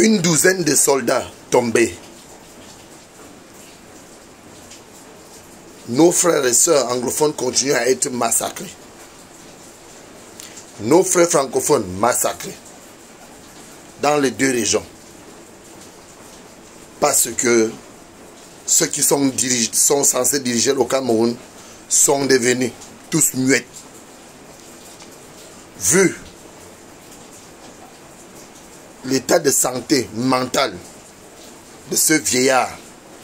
Une douzaine de soldats tombés. Nos frères et sœurs anglophones continuent à être massacrés. Nos frères francophones massacrés dans les deux régions. Parce que ceux qui sont censés diriger le Cameroun sont devenus tous muets. Vu l'état de santé mentale de ce vieillard,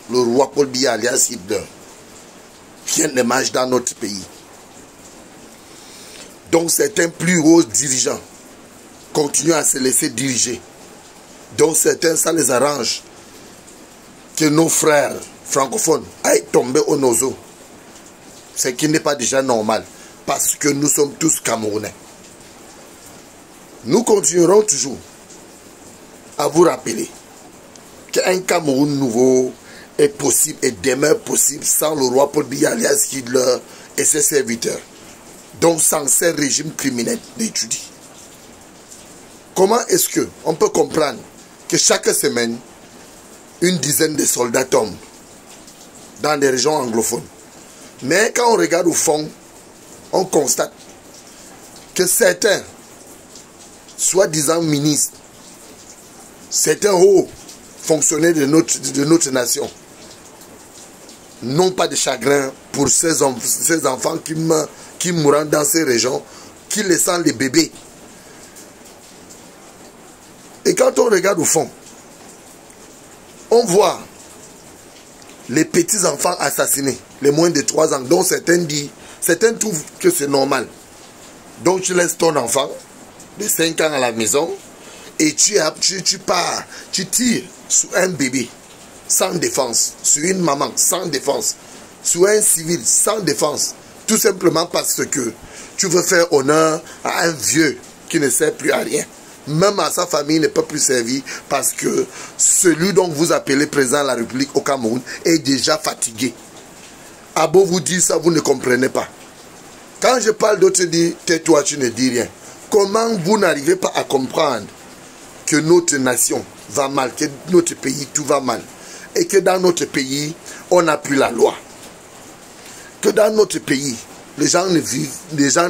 le roi Paul Biya alias Hitler, rien ne marche dans notre pays. Donc certains plus hauts dirigeants continuent à se laisser diriger. Donc certains, ça les arrange que nos frères francophones aillent tomber au nozo. Ce qui n'est pas déjà normal, parce que nous sommes tous Camerounais. Nous continuerons toujours à vous rappeler qu'un Cameroun nouveau est possible et demeure possible sans le roi Paul Biya alias Hitler et ses serviteurs, donc sans ces régimes criminels d'étudier. Comment est-ce qu'on peut comprendre que chaque semaine, une dizaine de soldats tombent dans des régions anglophones? Mais quand on regarde au fond, on constate que certains, soi-disant ministres, certains hauts fonctionnaires de notre nation, n'ont pas de chagrin pour ces enfants qui mourront dans ces régions, qui laissant les bébés. Et quand on regarde au fond, on voit les petits-enfants assassinés, les moins de 3 ans, dont certains trouvent que c'est normal. Donc tu laisses ton enfant de 5 ans à la maison et tu pars, tu tires sur un bébé sans défense, sur une maman sans défense, sur un civil sans défense, tout simplement parce que tu veux faire honneur à un vieux qui ne sert plus à rien. Même à sa famille ne peut plus servir parce que celui dont vous appelez président de la République au Cameroun est déjà fatigué. À beau vous dire ça, vous ne comprenez pas. Quand je parle d'autres, dis tais-toi, tu ne dis rien. Comment vous n'arrivez pas à comprendre que notre nation va mal, que notre pays tout va mal, et que dans notre pays on n'a plus la loi, que dans notre pays les gens ne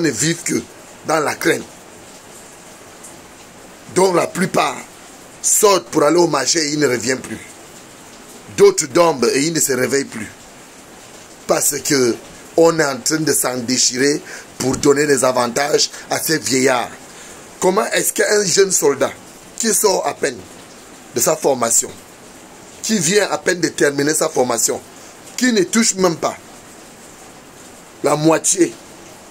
vivent que dans la crainte, dont la plupart sortent pour aller au marché et ils ne reviennent plus. D'autres dorment et ils ne se réveillent plus. Parce que on est en train de s'en déchirer pour donner des avantages à ces vieillards. Comment est-ce qu'un jeune soldat qui sort à peine de sa formation, qui vient à peine de terminer sa formation, qui ne touche même pas la moitié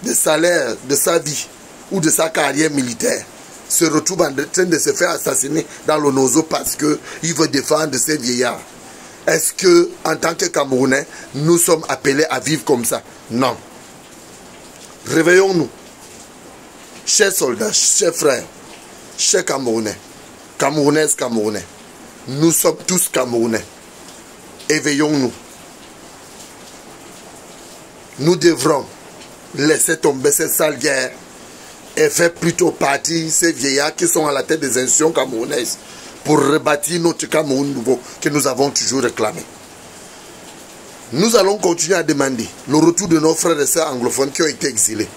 du salaire de sa vie ou de sa carrière militaire, se retrouve en train de se faire assassiner dans le nozo parce qu'il veut défendre ces vieillards? Est-ce que, en tant que Camerounais, nous sommes appelés à vivre comme ça? Non. Réveillons-nous. Chers soldats, chers frères, chers Camerounais, Camerounaises, Camerounais, nous sommes tous Camerounais. Éveillons-nous. Nous devrons laisser tomber cette sale guerre et faire plutôt partie ces vieillards qui sont à la tête des institutions camerounaises pour rebâtir notre Cameroun nouveau que nous avons toujours réclamé. Nous allons continuer à demander le retour de nos frères et sœurs anglophones qui ont été exilés,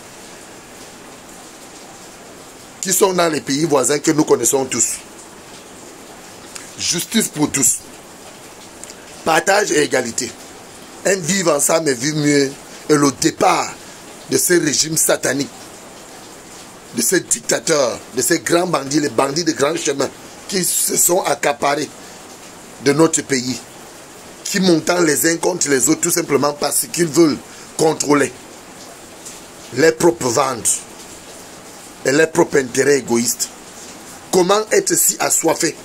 qui sont dans les pays voisins que nous connaissons tous. Justice pour tous. Partage et égalité. Un vivre ensemble et vivre mieux. Et le départ de ces régimes sataniques, de ces dictateurs, de ces grands bandits, les bandits de grands chemins qui se sont accaparés de notre pays, qui montent les uns contre les autres tout simplement parce qu'ils veulent contrôler les propres ventes et les propres intérêts égoïstes. Comment être si assoiffé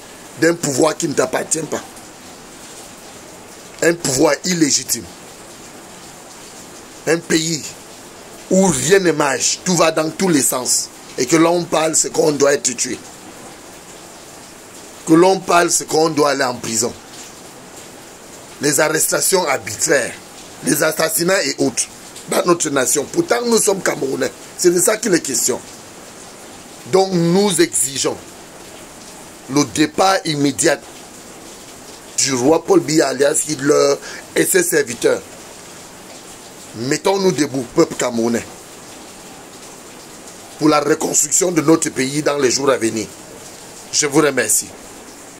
d'un pouvoir qui ne t'appartient pas? Un pouvoir illégitime. Un pays où rien ne marche, tout va dans tous les sens. Et que l'on parle, c'est qu'on doit être tué. Que l'on parle, c'est qu'on doit aller en prison. Les arrestations arbitraires, les assassinats et autres dans notre nation. Pourtant, nous sommes Camerounais. C'est de ça qu'il est question. Donc, nous exigeons le départ immédiat du roi Paul Biya alias Hitler et ses serviteurs. Mettons-nous debout, peuple camerounais, pour la reconstruction de notre pays dans les jours à venir. Je vous remercie.